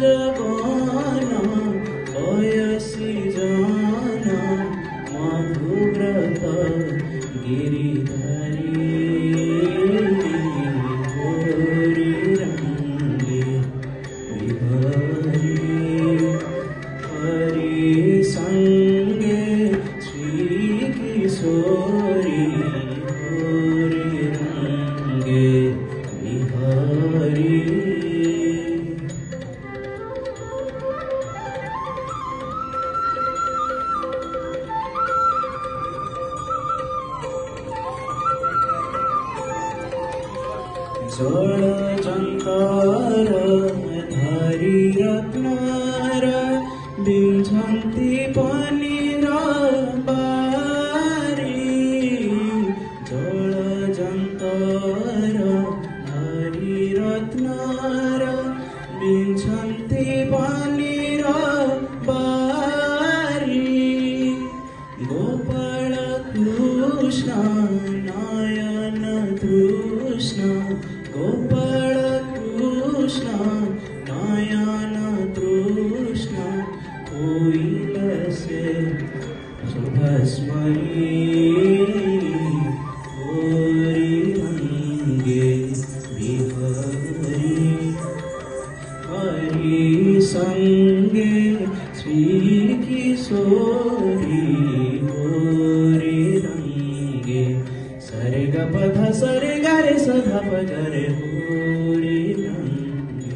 जवाना बयसी जाना मधुव्रत गिरिधारी होरी रंगे बिहारी हरि संगे श्री किशोरी होरी रंगे बिहारी। जल चंकार धारी रत्नार बिंझंती पनीर बारी। जल चंकार धारी रत्नार बिंझंती पनीर बारी। गोपाल कृष्ण नयन तृष्ण गोपाल कृष्ण नयन तृष्ण कोइल से शुभस्मरी होरी रंगे बिहारी हरि संगे श्री किशोरी होरी रंगे। सरे ग पध सरे ग रे स ध प ग रे होरी रंगे।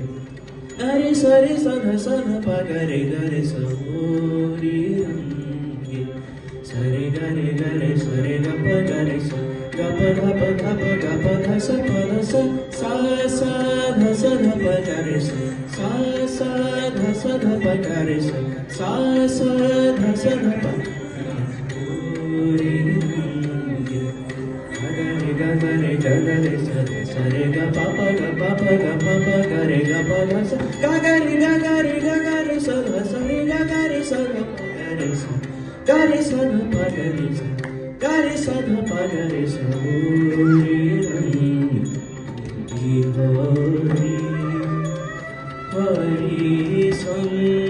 अरे सरे स ध प ग रे स होरी रंगे। सरे ग रे सरे ग प ग रे स ग प ध प ध प ग प ध स प ध स सा ध प ग रे स सा ध प ग रे स सा ध प होरी रंगे। ग रे ग रे सरे ग प प ग ग रे ग प ध स ग ग रे स ध सरे ग रे स ग प ग रे स ध प ग रे स ग रे स ध प ग रे स होरी रंगे बिहारी हरि संग